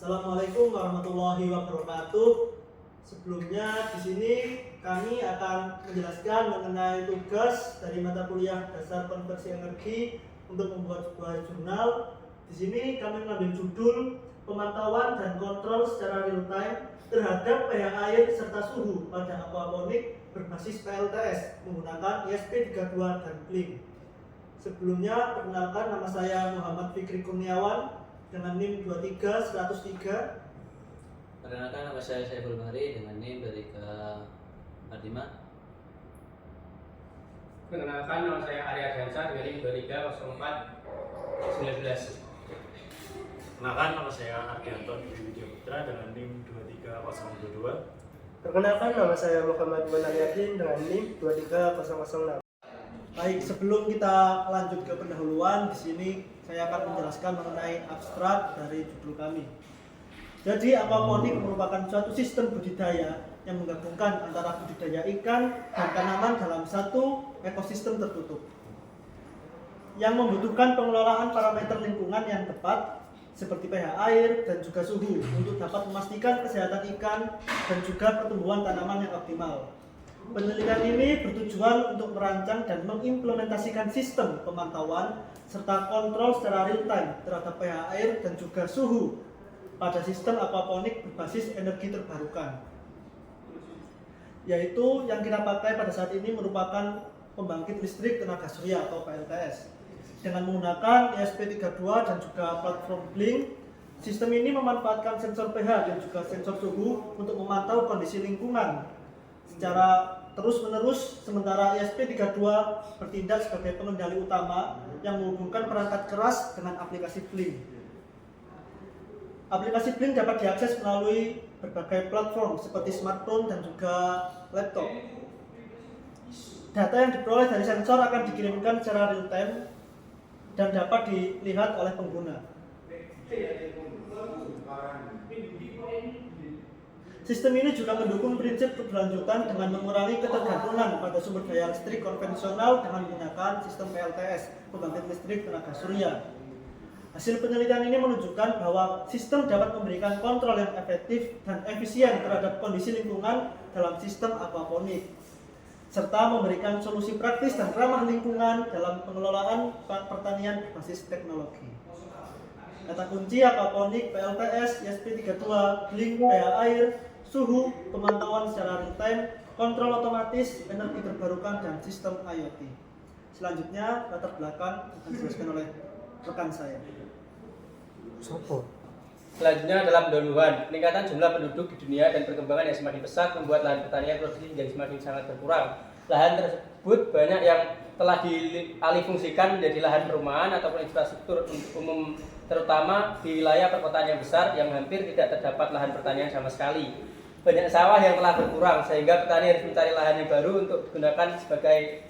Assalamualaikum warahmatullahi wabarakatuh. Sebelumnya di sini kami akan menjelaskan mengenai tugas dari mata kuliah dasar konversi energi untuk membuat sebuah jurnal. Di sini kami mengambil judul pemantauan dan kontrol secara real time terhadap pH air serta suhu pada aquaponik berbasis PLTS menggunakan ESP32 dan Blink. Sebelumnya perkenalkan, nama saya Muhammad Fikri Kurniawan dengan NIM 23103. Perkenalkan, nama saya Saiful Bahri dengan NIM 2345. Perkenalkan, nama saya Arya Diansyah dengan NIM 230419. Perkenalkan, nama saya Ardianto Widya Putra dengan NIM 23022. Perkenalkan, nama saya Muhammad Yakin dengan NIM 23006. Baik, sebelum kita lanjut ke pendahuluan, di sini saya akan menjelaskan mengenai abstrak dari judul kami. Jadi, aquaponik merupakan suatu sistem budidaya yang menggabungkan antara budidaya ikan dan tanaman dalam satu ekosistem tertutup yang membutuhkan pengelolaan parameter lingkungan yang tepat seperti pH air dan juga suhu untuk dapat memastikan kesehatan ikan dan juga pertumbuhan tanaman yang optimal. Penelitian ini bertujuan untuk merancang dan mengimplementasikan sistem pemantauan serta kontrol secara real time terhadap pH air dan juga suhu pada sistem aquaponik berbasis energi terbarukan. Yaitu yang kita pakai pada saat ini merupakan pembangkit listrik tenaga surya atau PLTS. Dengan menggunakan ESP32 dan juga platform Blink, sistem ini memanfaatkan sensor pH dan juga sensor suhu untuk memantau kondisi lingkungan secara terus-menerus, sementara ESP32 bertindak sebagai pengendali utama yang menghubungkan perangkat keras dengan aplikasi Blink. Aplikasi Blink dapat diakses melalui berbagai platform seperti smartphone dan juga laptop. Data yang diperoleh dari sensor akan dikirimkan secara real time dan dapat dilihat oleh pengguna. Sistem ini juga mendukung prinsip keberlanjutan dengan mengurangi ketergantungan pada sumber daya listrik konvensional dengan menggunakan sistem PLTS, pembangkit listrik tenaga surya. Hasil penelitian ini menunjukkan bahwa sistem dapat memberikan kontrol yang efektif dan efisien terhadap kondisi lingkungan dalam sistem aquaponik, serta memberikan solusi praktis dan ramah lingkungan dalam pengelolaan pertanian berbasis teknologi. Kata kunci aquaponik, PLTS, ESP32, Blink, pH air, suhu, pemantauan secara real time, kontrol otomatis, energi terbarukan, dan sistem IoT. Selanjutnya, latar belakang akan dijelaskan oleh rekan saya. Selanjutnya adalah pendahuluan. Peningkatan jumlah penduduk di dunia dan perkembangan yang semakin pesat membuat lahan pertanian produksi menjadi semakin sangat berkurang. Lahan tersebut banyak yang telah dialihfungsikan menjadi lahan perumahan ataupun infrastruktur umum, terutama di wilayah perkotaan yang besar yang hampir tidak terdapat lahan pertanian sama sekali. Banyak sawah yang telah berkurang sehingga petani harus mencari lahan yang baru untuk digunakan sebagai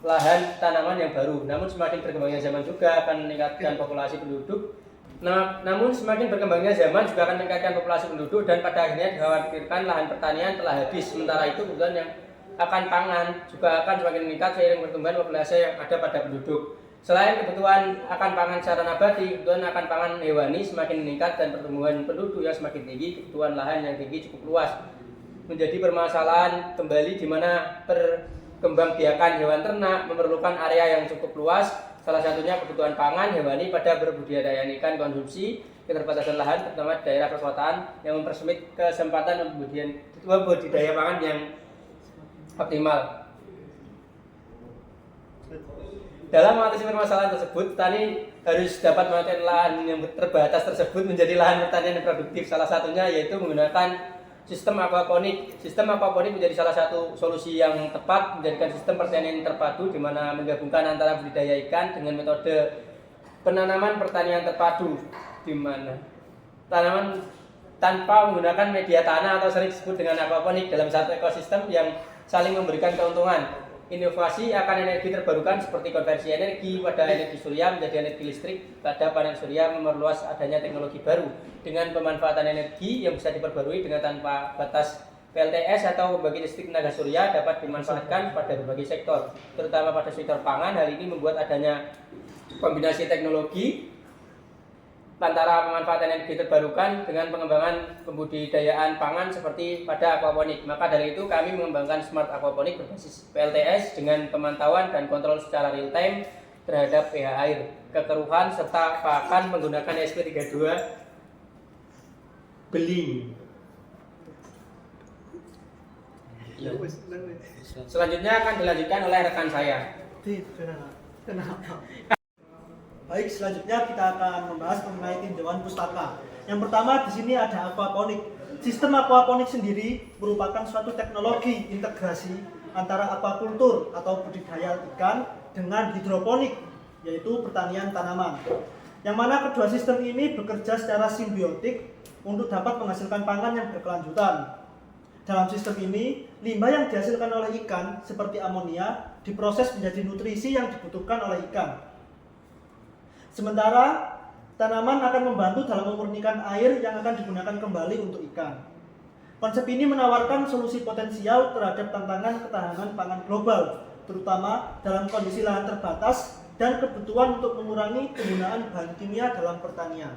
lahan tanaman yang baru. Namun semakin berkembangnya zaman juga akan meningkatkan populasi penduduk. Namun semakin berkembangnya zaman juga akan meningkatkan populasi penduduk dan pada akhirnya dikhawatirkan lahan pertanian telah habis. Sementara itu kebutuhan yang akan pangan juga akan semakin meningkat seiring pertumbuhan populasi yang ada pada penduduk. Selain kebutuhan akan pangan secara nabati, kebutuhan akan pangan hewani semakin meningkat dan pertumbuhan penduduk yang semakin tinggi, kebutuhan lahan yang tinggi cukup luas. Menjadi permasalahan kembali di mana perkembangbiakan hewan ternak memerlukan area yang cukup luas. Salah satunya kebutuhan pangan hewani pada berbudidaya ikan konsumsi, keterbatasan lahan terutama di daerah perkotaan yang mempersempit kesempatan budidaya pangan yang optimal. Dalam mengatasi permasalahan tersebut, petani harus dapat memanfaatkan lahan yang terbatas tersebut menjadi lahan pertanian yang produktif. Salah satunya yaitu menggunakan sistem aquaponik. Sistem aquaponik menjadi salah satu solusi yang tepat menjadikan sistem pertanian terpadu di mana menggabungkan antara budidaya ikan dengan metode penanaman pertanian terpadu, di mana tanaman tanpa menggunakan media tanah atau sering disebut dengan aquaponik dalam satu ekosistem yang saling memberikan keuntungan. Inovasi akan energi terbarukan seperti konversi energi pada energi surya menjadi energi listrik pada panel surya memerluas adanya teknologi baru dengan pemanfaatan energi yang bisa diperbarui dengan tanpa batas. PLTS atau pembangkit listrik tenaga surya dapat dimanfaatkan pada berbagai sektor, terutama pada sektor pangan. Hal ini membuat adanya kombinasi teknologi antara pemanfaatan energi terbarukan dengan pengembangan pembudidayaan pangan seperti pada aquaponik. Maka dari itu kami mengembangkan smart aquaponik berbasis PLTS dengan pemantauan dan kontrol secara real time terhadap pH air, kekeruhan serta pakan menggunakan SP32 beling. Selanjutnya akan dilanjutkan oleh rekan saya. Kenapa? Baik, selanjutnya kita akan membahas mengenai tinjauan pustaka. Yang pertama di sini ada aquaponik. Sistem aquaponik sendiri merupakan suatu teknologi integrasi antara aquakultur atau budidaya ikan dengan hidroponik, yaitu pertanian tanaman. Yang mana kedua sistem ini bekerja secara simbiotik untuk dapat menghasilkan pangan yang berkelanjutan. Dalam sistem ini, limbah yang dihasilkan oleh ikan seperti amonia diproses menjadi nutrisi yang dibutuhkan oleh ikan. Sementara tanaman akan membantu dalam memurnikan air yang akan digunakan kembali untuk ikan. Konsep ini menawarkan solusi potensial terhadap tantangan ketahanan pangan global, terutama dalam kondisi lahan terbatas dan kebutuhan untuk mengurangi penggunaan bahan kimia dalam pertanian.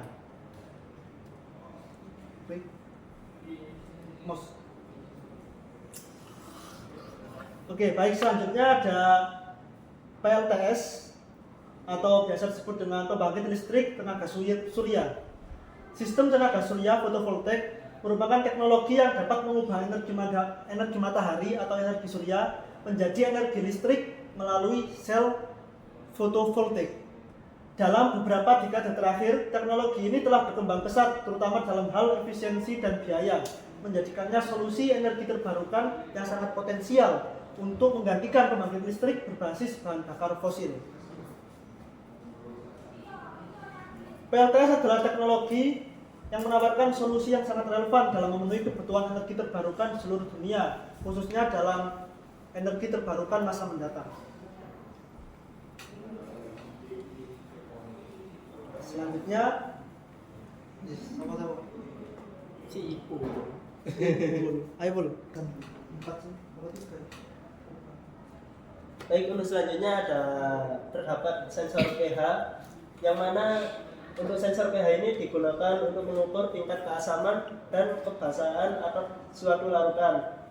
Oke, baik, selanjutnya ada PLTS atau biasa disebut dengan pembangkit listrik tenaga surya. Sistem tenaga surya fotovoltaik merupakan teknologi yang dapat mengubah energi matahari atau energi surya menjadi energi listrik melalui sel fotovoltaik. Dalam beberapa dekade terakhir, teknologi ini telah berkembang pesat, terutama dalam hal efisiensi dan biaya, menjadikannya solusi energi terbarukan yang sangat potensial untuk menggantikan pembangkit listrik berbasis bahan bakar fosil. PLTS adalah teknologi yang menawarkan solusi yang sangat relevan dalam memenuhi kebutuhan energi terbarukan di seluruh dunia, khususnya dalam energi terbarukan masa mendatang. Selanjutnya, sama-sama. Ayo Bul. Baik, untuk selanjutnya terdapat sensor pH, yang mana untuk sensor pH ini digunakan untuk mengukur tingkat keasaman dan kebasahan atau suatu larutan.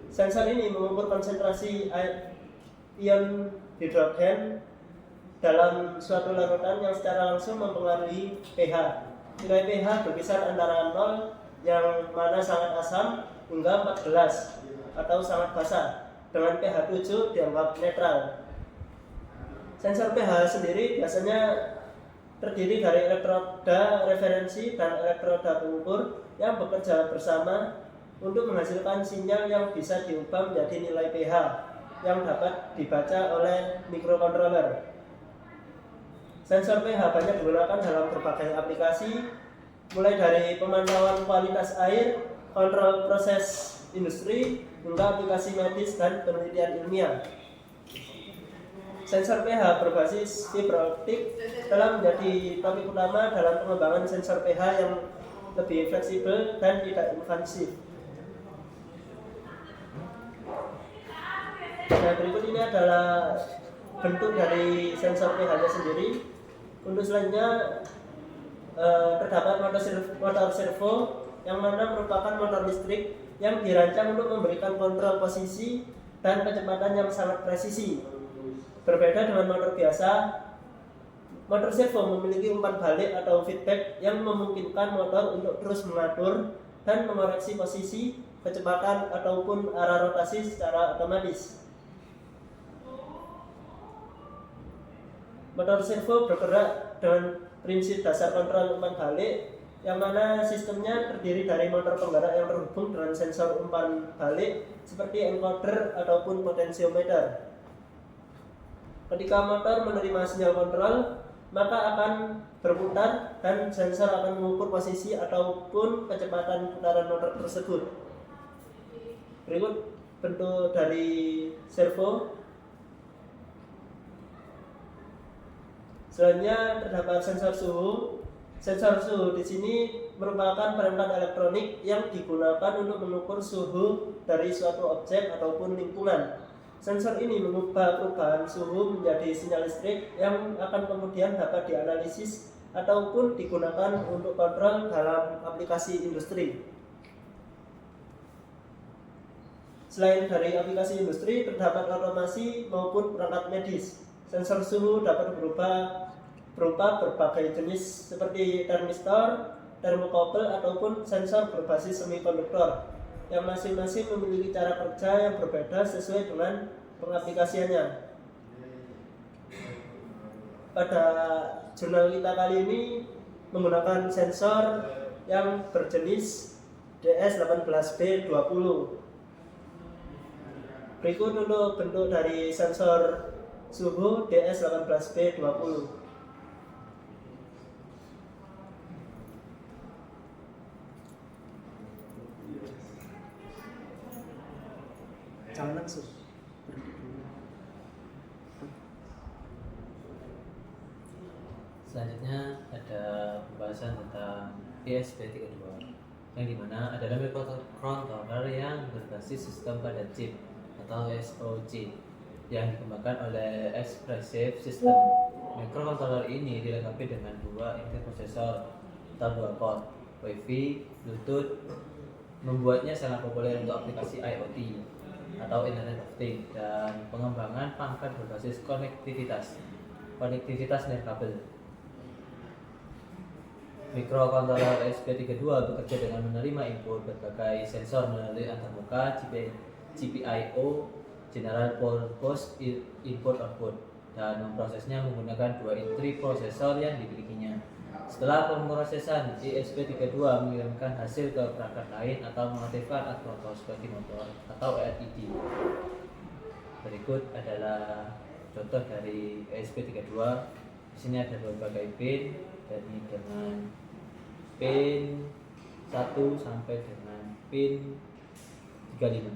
Sensor ini mengukur konsentrasi ion hidrogen dalam suatu larutan yang secara langsung mempengaruhi pH. Nilai pH berkisar antara 0 yang mana sangat asam hingga 14 atau sangat basah, dengan pH 7 dianggap netral. Sensor pH sendiri biasanya terdiri dari elektroda referensi dan elektroda pengukur yang bekerja bersama untuk menghasilkan sinyal yang bisa diubah menjadi nilai pH yang dapat dibaca oleh microcontroller. Sensor pH banyak digunakan dalam berbagai aplikasi, mulai dari pemantauan kualitas air, kontrol proses industri, hingga aplikasi medis dan penelitian ilmiah. Sensor pH berbasis fiber optik telah menjadi topik utama dalam pengembangan sensor pH yang lebih fleksibel dan tidak invasif. Nah, berikut ini adalah bentuk dari sensor pH-nya sendiri. Untuk selanjutnya terdapat motor servo yang mana merupakan motor listrik yang dirancang untuk memberikan kontrol posisi dan kecepatan yang sangat presisi. Berbeda dengan motor biasa, motor servo memiliki umpan balik atau feedback yang memungkinkan motor untuk terus mengatur dan mengoreksi posisi, kecepatan ataupun arah rotasi secara otomatis. Motor servo bergerak dengan prinsip dasar kontrol umpan balik, yang mana sistemnya terdiri dari motor penggerak yang terhubung dengan sensor umpan balik seperti encoder ataupun potensiometer. Ketika motor menerima sinyal kontrol, maka akan berputar dan sensor akan mengukur posisi ataupun kecepatan putaran motor tersebut. Berikut bentuk dari servo. Selanjutnya terdapat sensor suhu. Sensor suhu di sini merupakan perangkat elektronik yang digunakan untuk mengukur suhu dari suatu objek ataupun lingkungan. Sensor ini mengubah perubahan suhu menjadi sinyal listrik yang akan kemudian dapat dianalisis ataupun digunakan untuk kontrol dalam aplikasi industri. Selain dari aplikasi industri, terdapat otomasi maupun perangkat medis. Sensor suhu dapat berupa berbagai jenis seperti termistor, termokouple ataupun sensor berbasis semikonduktor yang masing-masing memiliki cara kerja yang berbeda sesuai dengan pengaplikasiannya. Pada jurnal kita kali ini menggunakan sensor yang berjenis DS18B20. Berikut untuk bentuk dari sensor suhu DS18B20. Jangan langsung. Selanjutnya ada pembahasan tentang ESP32 yang dimana adalah microcontroller yang berbasis sistem pada chip atau SoC yang dikembangkan oleh Expressive System. Microcontroller ini dilengkapi dengan 2 inti prosesor atau 2 core, Wi-Fi, Bluetooth, membuatnya sangat populer untuk aplikasi IoT atau Internet of Things dan pengembangan perangkat berbasis konektivitas nirkabel. Microcontroller ESP32 bekerja dengan menerima input berbagai sensor melalui antarmuka GPIO General Purpose Input Output dan memprosesnya menggunakan 2 inti prosesor yang dimilikinya. Setelah pemrosesan, ESP32 mengirimkan hasil ke perangkat lain atau mengaktifkan aktuator sebagai motor atau LED. Berikut adalah contoh dari ESP32. Di sini ada berbagai pin, dari dengan pin 1 sampai dengan pin 35.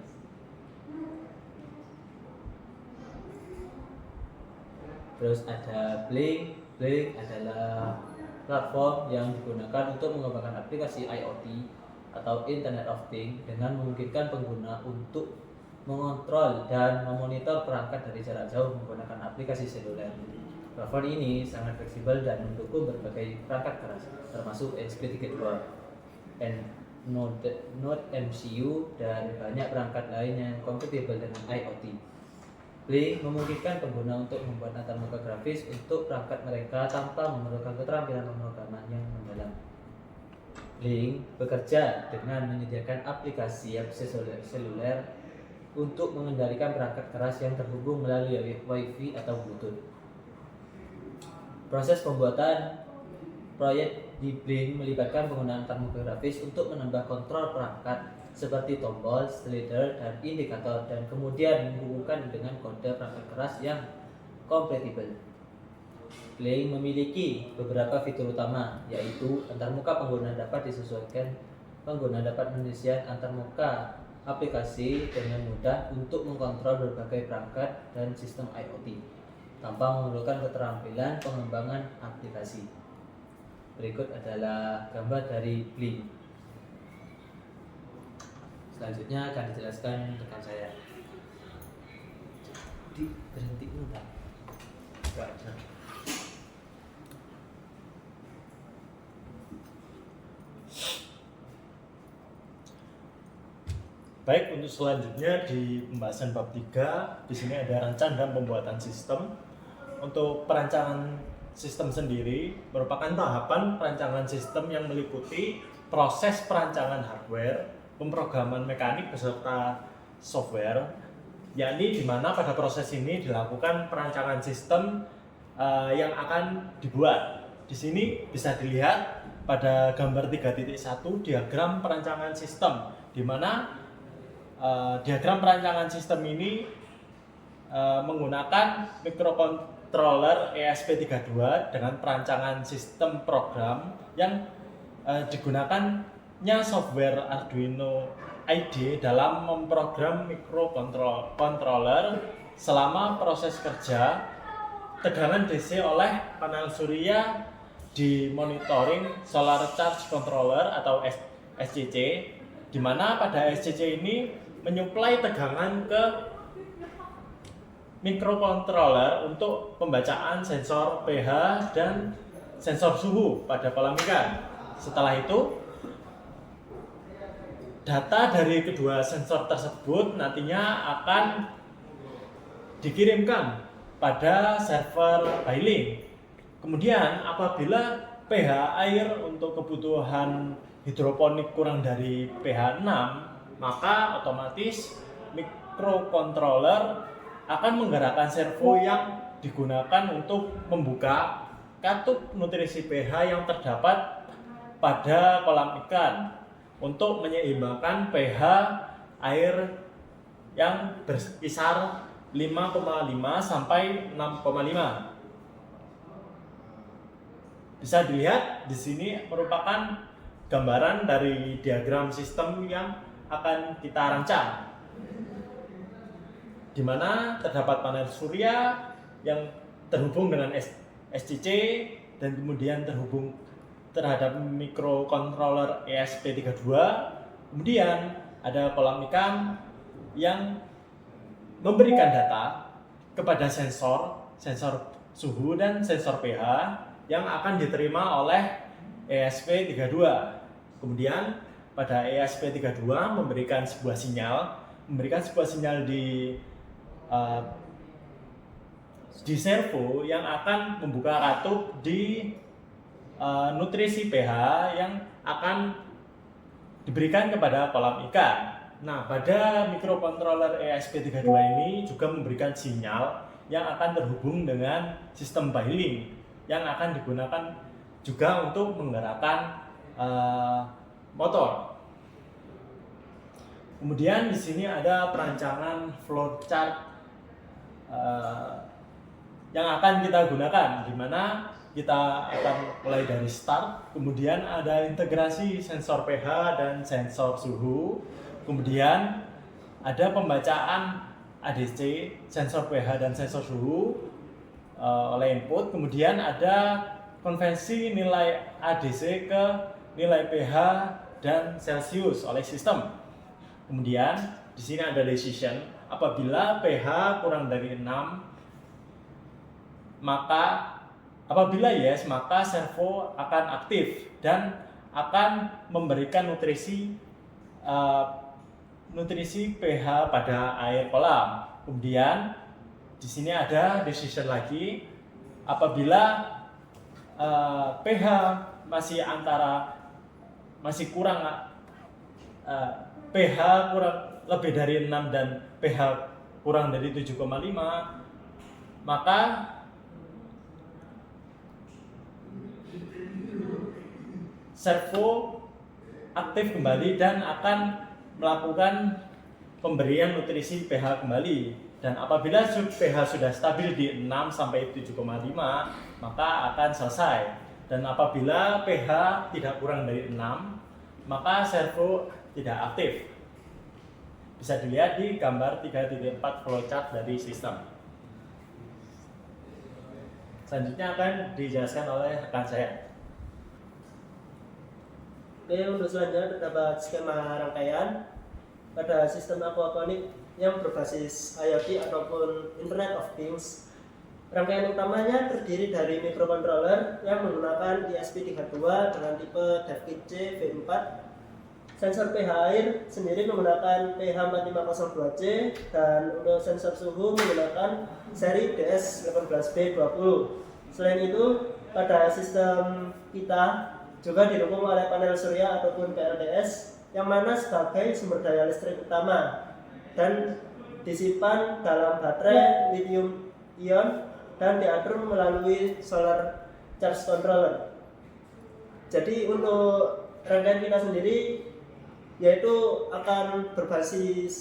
Terus ada Blink adalah platform yang digunakan untuk mengembangkan aplikasi IoT atau Internet of Things dengan memungkinkan pengguna untuk mengontrol dan memonitor perangkat dari jarak jauh menggunakan aplikasi seluler. Platform ini sangat fleksibel dan mendukung berbagai perangkat keras, termasuk ESP32, Node MCU, dan banyak perangkat lain yang kompatibel dengan IoT. Blink memungkinkan pengguna untuk membuat antarmuka grafis untuk perangkat mereka tanpa memerlukan keterampilan pemrograman yang mendalam. Blink bekerja dengan menyediakan aplikasi seluler untuk mengendalikan perangkat keras yang terhubung melalui Wi-Fi atau Bluetooth. Proses pembuatan proyek di Blink melibatkan penggunaan antarmuka grafis untuk menambah kontrol perangkat seperti tombol, slider, dan indikator, dan kemudian menghubungkan dengan kode perangkat keras yang kompatibel. Blink memiliki beberapa fitur utama, yaitu antarmuka pengguna dapat disesuaikan. Pengguna dapat mendesain antarmuka aplikasi dengan mudah untuk mengkontrol berbagai perangkat dan sistem IoT tanpa memerlukan keterampilan pengembangan aplikasi. Berikut adalah gambar dari Blink. Selanjutnya akan dijelaskan rekan saya. Berhenti dulu Pak. Baik, untuk selanjutnya di pembahasan bab 3, di sini ada rancangan dan pembuatan sistem. Untuk perancangan sistem sendiri merupakan tahapan perancangan sistem yang meliputi proses perancangan hardware, pemrograman mekanik beserta software, yakni di mana pada proses ini dilakukan perancangan sistem yang akan dibuat. Di sini bisa dilihat pada gambar 3.1 diagram perancangan sistem, di mana diagram perancangan sistem ini menggunakan microcontroller ESP32 dengan perancangan sistem program yang digunakannya software Arduino IDE dalam memprogram microcontroller selama proses kerja. Tegangan DC oleh panel surya di monitoring solar charge controller atau SCC, di mana pada SCC ini menyuplai tegangan ke microcontroller untuk pembacaan sensor pH dan sensor suhu pada kolam ikan. Setelah itu, data dari kedua sensor tersebut nantinya akan dikirimkan pada server Bailink. Kemudian apabila pH air untuk kebutuhan hidroponik kurang dari pH 6, maka otomatis microcontroller akan menggerakkan servo yang digunakan untuk membuka katup nutrisi pH yang terdapat pada kolam ikan untuk menyeimbangkan pH air yang berkisar 5,5 sampai 6,5. Bisa dilihat di sini merupakan gambaran dari diagram sistem yang akan kita rancang, di mana terdapat panel surya yang terhubung dengan SCC dan kemudian terhubung terhadap microcontroller ESP32. Kemudian ada kolam ikan yang memberikan data kepada sensor suhu dan sensor pH yang akan diterima oleh ESP32. Kemudian pada ESP32 memberikan sebuah sinyal di servo yang akan membuka katup di nutrisi pH yang akan diberikan kepada kolam ikan. Nah, pada microcontroller ESP32 ini juga memberikan sinyal yang akan terhubung dengan sistem Bailink yang akan digunakan juga untuk menggerakkan motor. Kemudian di sini ada perancangan flowchart yang akan kita gunakan, di mana kita akan mulai dari start, kemudian ada integrasi sensor pH dan sensor suhu, kemudian ada pembacaan ADC, sensor pH dan sensor suhu oleh input, kemudian ada konversi nilai ADC ke nilai pH dan Celsius oleh sistem. Kemudian di sini ada decision, apabila pH kurang dari 6, maka apabila yes, maka servo akan aktif dan akan memberikan nutrisi pH pada air kolam. Kemudian di sini ada decision lagi, apabila pH masih kurang pH kurang lebih dari 6 dan pH kurang dari 7,5, maka servo aktif kembali dan akan melakukan pemberian nutrisi pH kembali. Dan apabila pH sudah stabil di 6 sampai 7,5, maka akan selesai. Dan apabila pH tidak kurang dari 6, maka servo tidak aktif. Bisa dilihat di gambar 3.4 flowchart dari sistem. Selanjutnya akan dijelaskan oleh rekan saya. Oke, untuk selanjutnya terdapat skema rangkaian pada sistem aquaponik yang berbasis IoT ataupun Internet of Things. Rangkaian utamanya terdiri dari microcontroller yang menggunakan ESP32 dengan tipe DevKit C V4. Sensor pH air sendiri menggunakan pH4502C dan untuk sensor suhu menggunakan seri DS18B20. Selain itu, pada sistem kita juga didukung oleh panel surya ataupun PLTS yang mana sebagai sumber daya listrik utama dan disimpan dalam baterai lithium ion dan diatur melalui solar charge controller. Jadi untuk rangkaian kita sendiri yaitu akan berbasis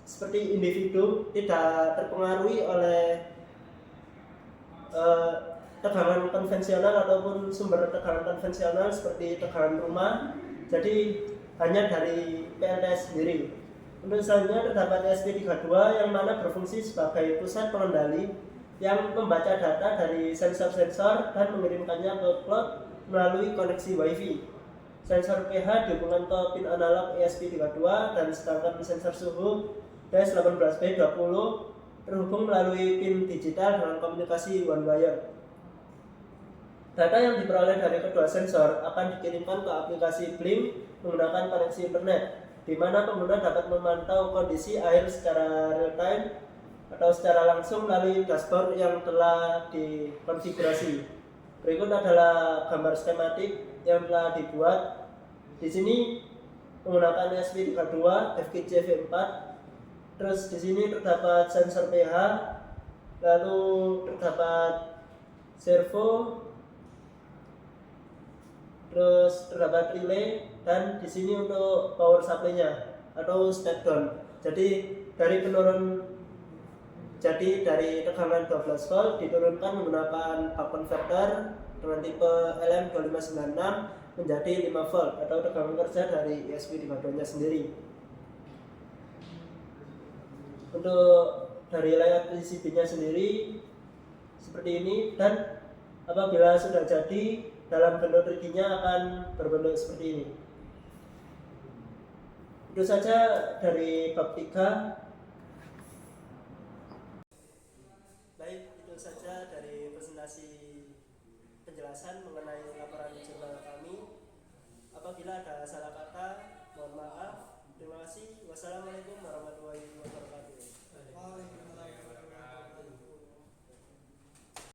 seperti individu, tidak terpengaruhi oleh tegangan konvensional ataupun sumber tegangan konvensional seperti tegangan rumah. Jadi hanya dari PLTS sendiri. Untuk selanjutnya terdapat ESP32 yang mana berfungsi sebagai pusat pengendali yang membaca data dari sensor-sensor dan mengirimkannya ke cloud melalui koneksi WiFi. Sensor pH dihubungkan ke pin analog ESP32 dan sedangkan sensor suhu DS18B20 terhubung melalui pin digital dengan komunikasi one wire. Data yang diperoleh dari kedua sensor akan dikirimkan ke aplikasi BLIM menggunakan koneksi internet, di mana pengguna dapat memantau kondisi air secara real time atau secara langsung melalui dashboard yang telah dikonfigurasi. Berikut adalah gambar skematik yang telah dibuat. Di sini menggunakan ESP32 FKJV4. Terus di sini terdapat sensor pH, lalu terdapat servo, terus terdapat relay, dan di sini untuk power supply-nya atau step down. Jadi dari tegangan 12 volt diturunkan menggunakan buck converter dengan tipe LM2596 menjadi 5 volt atau tegangan kerja dari ESP32-nya sendiri. Untuk dari layout PCB-nya sendiri seperti ini, dan apabila sudah jadi dalam bentuk 3D-nya akan berbentuk seperti ini. Itu saja dari bab 3. Baik, itu saja dari presentasi penjelasan mengenai laporan jurnal kami. Apabila ada salah kata, mohon maaf. Terima kasih. Wassalamualaikum.